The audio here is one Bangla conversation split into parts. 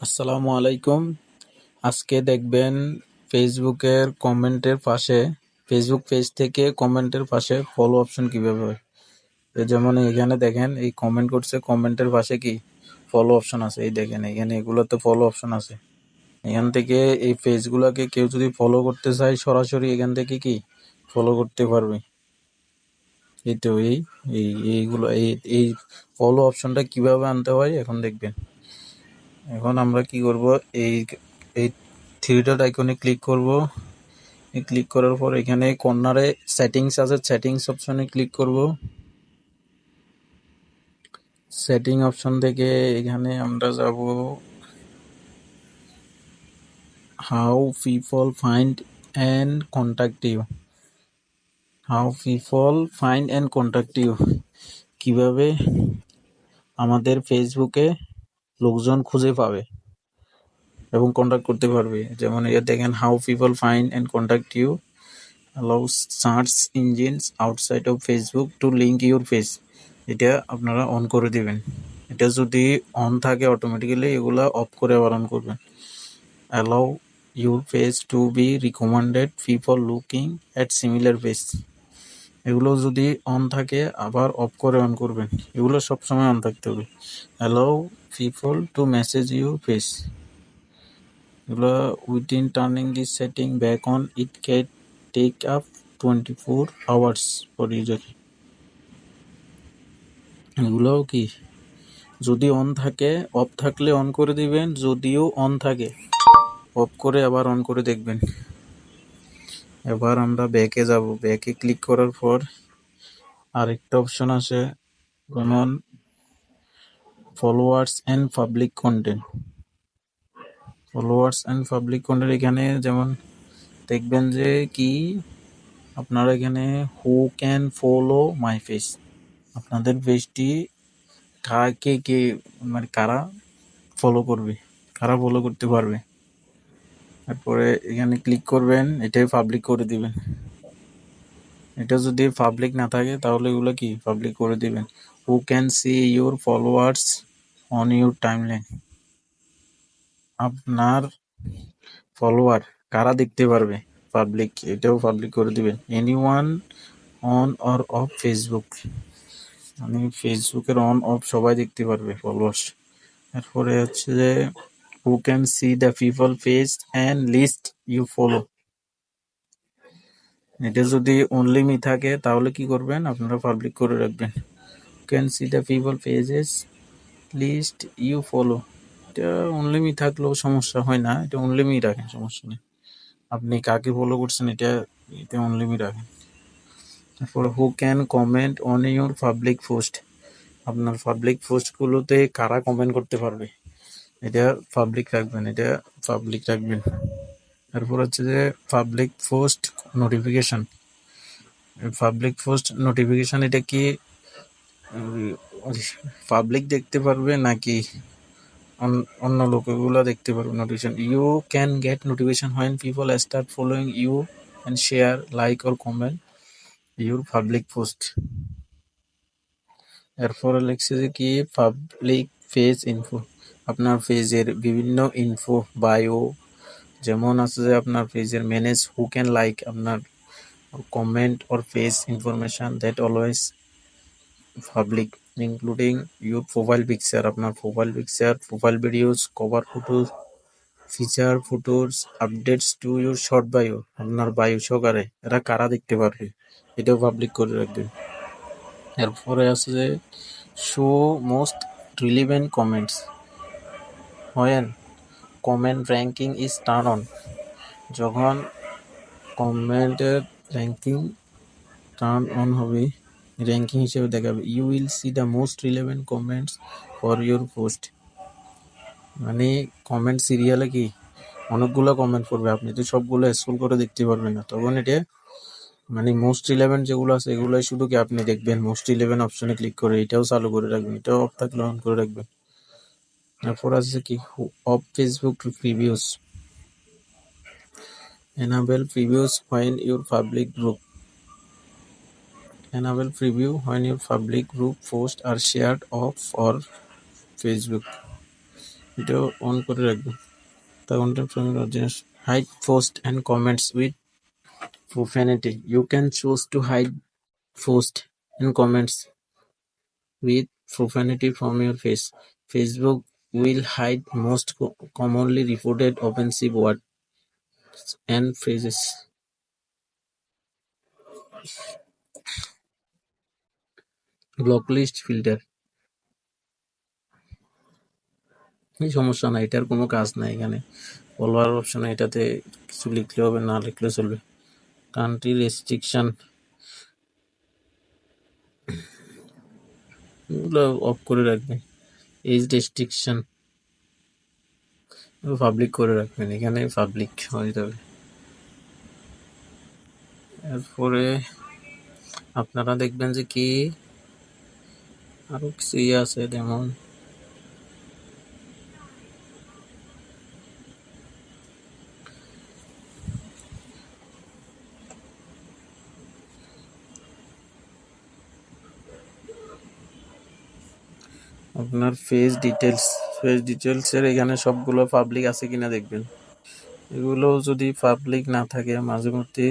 আসসালামু আলাইকুম। আজকে দেখবেন ফেসবুকের কমেন্টের পাশে, ফেসবুক পেজ থেকে কমেন্টের পাশে ফলো অপশন কিভাবে হয়। যেমন এখানে দেখেন, এই কমেন্ট করছে, কমেন্টের পাশে কি ফলো অপশন আছে। এই দেখেন এখানে এগুলোতে ফলো অপশন আছে। এখান থেকে এই পেজগুলোকে কেউ যদি ফলো করতে চায় সরাসরি এখান থেকে কি ফলো করতে পারবে। এই তো এইগুলো এই ফলো অপশনটা কিভাবে আনতে হয় এখন দেখবেন। এখন আমরা কি করব, এই এই থ্রি ডট আইকনে ক্লিক করব। ক্লিক করার পর এখানে কর্নারে সেটিংস আছে, সেটিংস অপশনে ক্লিক করব। সেটিং অপশন থেকে এখানে আমরা যাব how people find and contact you. How people find and contact you, কিভাবে আমাদের ফেসবুকে লোকজন খুঁজে পাবে এবং কন্টাক্ট করতে পারবে। যেমন এর দেখেন, how people find and contact you allows search engines outside of Facebook to link your page। এটা আপনারা অন করে দিবেন। এটা যদি অন থাকে অটোমেটিক্যালি এগুলা অফ করে আবার অন করবেন। allow your page to be recommended people looking at similar page। এগুলো যদি অন থাকে আবার অফ করে অন করবেন। এগুলো সবসময় অন থাকতে হবে। allow people to message your page। এগুলো within turning this setting back on it can take up 24 hours for user। এগুলোও কি যদি অন থাকে, অফ থাকলে অন করে দিবেন, যদিও অন থাকে অফ করে আবার অন করে দেখবেন। এবার আমরা ব্যাকে যাব। ব্যাকে ক্লিক করার পর আরেকটা অপশন আছে, যেমন followers and public content. Followers and public content এখানে যেমন দেখবেন যে কি আপনারা এখানে who can follow my page, আপনাদের পেজটি কাকে কে মানে কারা ফলো করবে, কারা ফলো করতে পারবে। তারপরে এখানে ক্লিক করবেন, এটাই পাবলিক করে দিবেন। এটা যদি পাবলিক না থাকে তাহলে এগুলো কি পাবলিক করে দিবেন। হু can see your followers on your timeline, আপনার ফলোয়ার কারা দেখতে পারবে, পাবলিক, এটাও পাবলিক করে দিবেন। Anyone on or of Facebook, মানে ফেসবুকের অন অফ সবাই দেখতে পারবে ফলোয়ার্স। এরপরে হচ্ছে যে who can see the people page and list you follow. এটা যদি অনলি মি থাকে তাহলে কি করবেন, আপনারা পাবলিক করে রাখবেন। Can see the people pages list you follow. এটা অনলি মি থাকলেও সমস্যা হয় না, এটা অনলি মি রাখেন, সমস্যা নেই। আপনি কাকে ফলো করছেন এটা অনলি মি রাখেন। তারপর who can comment on your public post, আপনার পাবলিক পোস্টগুলোতে কারা কমেন্ট করতে পারবে, এটা পাবলিক রাখবেন, এটা পাবলিক রাখবেন। তারপর হচ্ছে যে public post notification. Public post notification এটা কি পাবলিক দেখতে পারবে নাকি অন্য লোকগুলো দেখতে পারবে notification. You can get notification when people start following you and share like or comment your public post. এরপরে লিখছে যে কি পাবলিক পেজ ইনফো, আপনার পেজের বিভিন্ন ইনফো বায়ো, যেমন আছে যে আপনার পেজের ম্যানেজ হু ক্যান লাইক, আপনার comment or page information that always public including your profile picture, আপনার profile picture, profile videos, cover photos, feature photos, updates to your short bio, আপনার বায়ো সহকারে এরা কারা দেখতে পারবে, এটাও পাবলিক করে রাখবেন। এরপরে আছে যে show most relevant comments when comment ranking is turn on, যখন কমেন্টের র্যাঙ্কিং টার্ন অন হবে, র্যাঙ্কিং হিসেবে দেখাবে। You will see the most relevant comments for your post, মানে কমেন্ট সিরিয়ালে কি অনেকগুলো কমেন্ট করবে, আপনি তো সবগুলো স্ক্রল করে দেখতে পারবেন না, তখন এটা মানে মোস্ট রিলেভেন্ট যেগুলো আছে এগুলোই শুধু কি আপনি দেখবেন। মোস্ট রিলেভেন্ট অপশনে ক্লিক করে এটাও চালু করে রাখবেন, এটাও অফ থাকলে অন করে রাখবেন। তারপর আছে কি of Facebook reviews, enable previews when your public group, enable preview when your public group posts are shared off or Facebook। এটা অন করে রাখবেন। The content from your audience. Hide posts and comments with profanity. You can choose to hide posts and comments with profanity from your face. Facebook will hide most commonly reported offensive words and phrases. Blocklist filter. এই সমস্যা নাই, এটার কোনো কাজ নাই এখানে। ফলোয়ার অপশনে এটাতে কিছু লিখলে হবে, না লিখলে চলবে। কান্ট্রি রেস্ট্রিকশন এগুলো অফ করে রাখবেন। এজ রেস্ট্রিকশন পাবলিক করে রাখবেন, এখানে পাবলিক হয়ে যাবে। এরপরে আপনারা দেখবেন যে কি আরো কিছু আছে, যেমন আপনার ফেস ডিটেলস এর এখানে সবগুলো পাবলিক আছে কিনা দেখবেন। এগুলো যদি পাবলিক না থাকে মাঝে মধ্যে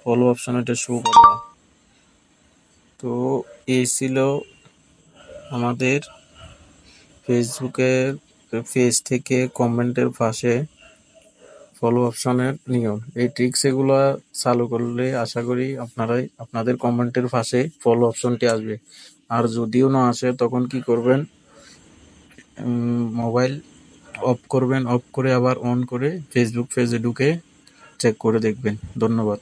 ফলো অপশন এটা শো করে না। তো এই ছিল আমাদের ফেসবুকের পেজ থেকে কমেন্টের পাশে ফলো অপশনের নিয়ম। এই ট্রিক্স এগুলো চালু করলে আশা করি আপনাদের কমেন্টের পাশে ফলো অপশনটি আসবে। আর যদিও না আসে তখন কি করবেন, মোবাইল অফ করবেন, অফ করে আবার অন করে ফেসবুক পেজে ঢুকে চেক করে দেখবেন। ধন্যবাদ।